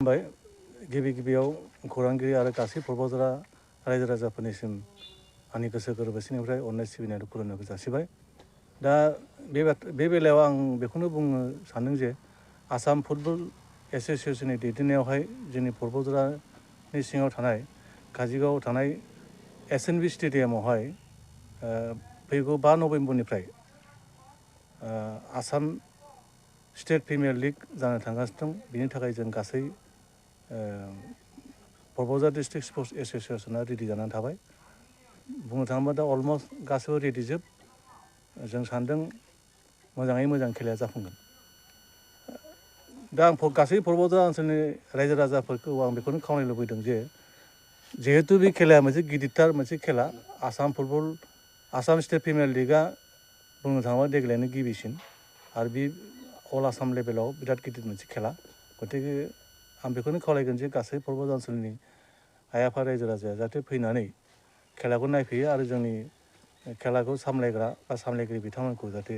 बाय गिबि गिबियाव खौरांगिरि आरो गासै फुटबलरा रायजो राजाफोरनिसिम आंनि गोसो गोरबोसिनिफ्राय अननाय सिबिनाय आरो खुलुमनायखौ जासिबाय। दा बे बेलायाव आं बेखौनो बुंनो सानदों जे आसाम फुटबल एसोसिएशननि दैदेननायावहाय जोंनि फुटबलरानि सिङाव थानाय काजिगावआव थानाय एसएनबि स्टेडियामावहाय फैगौ 5 नभेम्बरनिफ्राय आसाम स्टेट प्रिमियार लीग जानो थांगासिनो दं। बिनि थाखाय जों गासै क'क्राझार डिस्ट्रिक्ट स्पर्ट्स एसोसिएशना रेडि जानानै थाबाय। बुंनो थाङोब्ला दा अलमस्ट गासैबो रेडि जोब। जों सानदों मोजाङै मोजां खेलाया जाफुंगोन। दा आं गासै क'क्राझार ओनसोलनि रायजो राजाफोरखौ आं बेखौनो खावलायनो लुबैदों जे जिहेतु बे खेलाया मोनसे गिदिरथार मोनसे खेला, आसाम स्टेट प्रिमियार लीगआ बुंनो थाङोब्ला देग्लायनो गिबिसिन आरो बे अल आसाम लेभेलाव बिराद गिदिर मोनसे खेला। गतिके आं बेखौनो खावलायगोन जे गासै क'क्राझार ओनसोलनि आइ आफा रायजो राजाया जाहाथे फैनानै खेलाखौ नायफैयो आरो जोंनि खेलाखौ सामलायग्रा बा सामलायगिरि बिथांमोनखौ जाहाथे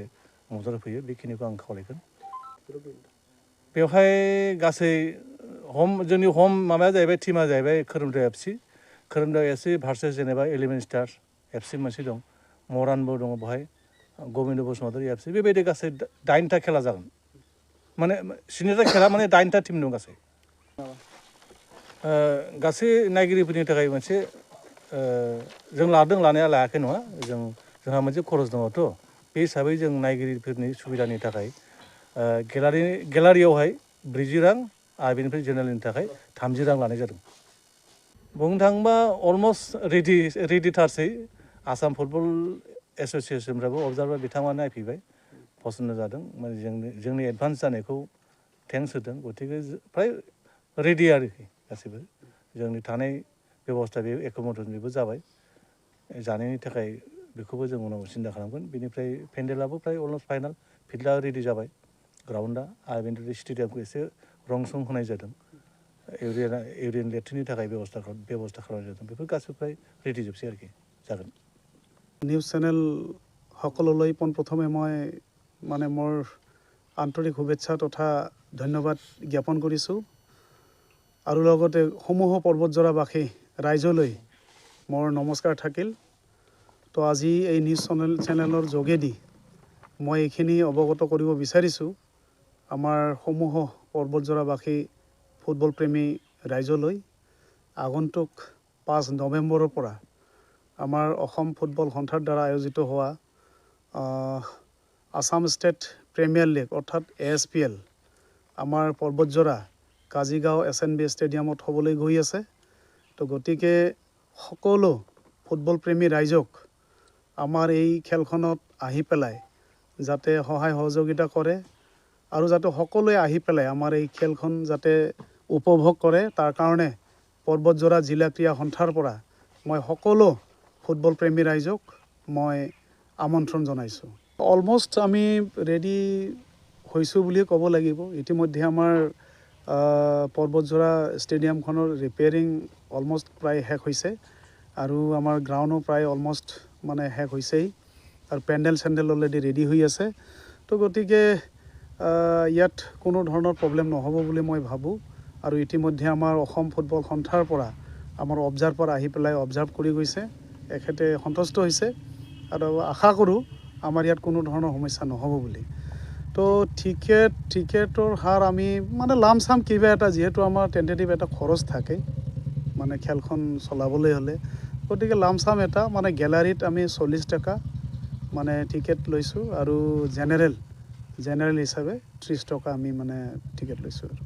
मदद होफैयो, बेखिनिखौ आं खावलायगोन। बेवहाय गासै जोंनि हम माबाया जाहैबाय, टीमा जाहैबाय खोरोमदाव एफसि। खोरोमदाव एफसि भार्सेस जेनेबा 11 स्टार्स एफसि मोनसे दं, मरानबो दङ बेवहाय, गबिन्द बसुमतारी एफसि। बेबायदि गासै 8टा खेला जागोन। माने 7टा खेला माने 8टा टीम दं गासै। गासै नायगिरिफोरनि थाखाय मोनसे जों लानाया लायाखै नङा, जोंहा मोनसे खरस दङथ'। बे हिसाबै जों नायगिरिफोरनि सुबिदानि थाखाय गेलारियावहाय 40 रां आरो बेनिफ्राय जेनेरेलनि थाखाय 30 रां लानाय जादों। बुंनो थाङोबा अलमस्ट रेडिथारसै। आसाम फुटबल एसोसिएशनफ्राबो अबजार्भार बिथांमोना नायफैबाय, पसन्द जादों। माने जोंनि एडभान्स जानायखौ थेंक्स होदों। गतिके फ्राय रेडि आरोखि गासैबो। जोंनि थानाय बेबस्था बे एकमडेसन बेबो जाबाय। जानायनि थाखाय बेखौबो जों उनाव सिन्था खालामगोन। बेनिफ्राय पेन्डेलाबो फ्राय अलमस्ट फाइनाल, फिल्डआ रेडि जाबाय, ग्राउन्डआ, आरो बेनिफ्राय स्टेडियामखौ एसे रं सं होनाय जादों। इउरिन लेट्रिननि थाखाय बेबस्था खालामनाय जादों। बेफोर गासैबो फ्राय रेडि जोबसै आरोखि, जागोन। নিউজ চেনেল সকললৈ পোনপ্ৰথমে মই মোৰ আন্তৰিক শুভেচ্ছা তথা ধন্যবাদ জ্ঞাপন কৰিছোঁ। আৰু লগতে সমূহ পৰ্বতজোৰাবাসী ৰাইজলৈ মোৰ নমস্কাৰ থাকিল। তো আজি এই নিউজ চেনেলৰ যোগেদি মই এইখিনি অৱগত কৰিব বিচাৰিছোঁ আমাৰ সমূহ পৰ্বতজোৰাবাসী ফুটবল প্ৰেমী ৰাইজলৈ। আগন্তুক 5 নৱেম্বৰৰ পৰা আমাৰ অসম ফুটবল সন্থাৰ দ্বাৰা আয়োজিত হোৱা আসাম ষ্টেট প্ৰিমিয়াৰ লীগ অৰ্থাৎ ASPL আমাৰ পৰ্বতজোৰা কাজিগাঁও SNB ষ্টেডিয়ামত হ'বলৈ গৈ আছে। তো গতিকে সকলো ফুটবল প্ৰেমী ৰাইজক আমাৰ এই খেলখনত আহি পেলাই যাতে সহায় সহযোগিতা কৰে আৰু যাতে সকলোৱে আহি পেলাই আমাৰ এই খেলখন যাতে উপভোগ কৰে, তাৰ কাৰণে পৰ্বতজোৰা জিলা ক্ৰীড়া সন্থাৰ পৰা মই সকলো ফুটবল প্ৰেমী ৰাইজক মই আমন্ত্ৰণ জনাইছোঁ। অলমষ্ট আমি ৰেডি হৈছোঁ বুলিয়ে ক'ব লাগিব। ইতিমধ্যে আমাৰ পৰ্বতজোৰা ষ্টেডিয়ামখনৰ ৰিপেয়াৰিং অলমষ্ট প্ৰায় শেষ হৈছে আৰু আমাৰ গ্ৰাউণ্ডো প্ৰায় অলমষ্ট শেষ হৈছেই আৰু পেণ্ডেল অলৰেডি ৰেডি হৈ আছে। তো গতিকে ইয়াত কোনো ধৰণৰ প্ৰব্লেম নহ'ব বুলি মই ভাবোঁ। আৰু ইতিমধ্যে আমাৰ অসম ফুটবল সন্থাৰ পৰা আমাৰ অবজাৰ্ভাৰ আহি পেলাই অবজাৰ্ভ কৰি গৈছে, এখেতে সন্তুষ্ট হৈছে আৰু আশা কৰোঁ আমাৰ ইয়াত কোনো ধৰণৰ সমস্যা নহ'ব বুলি। তো টিকেটৰ হাৰ আমি লামচাম কিবা এটা, যিহেতু আমাৰ টেণ্টেটিভ এটা খৰচ থাকে খেলখন চলাবলৈ হ'লে, গতিকে লামচাম এটা গেলাৰীত আমি 40 টকা টিকেট লৈছোঁ আৰু জেনেৰেল হিচাপে 30 টকা আমি টিকেট লৈছোঁ আৰু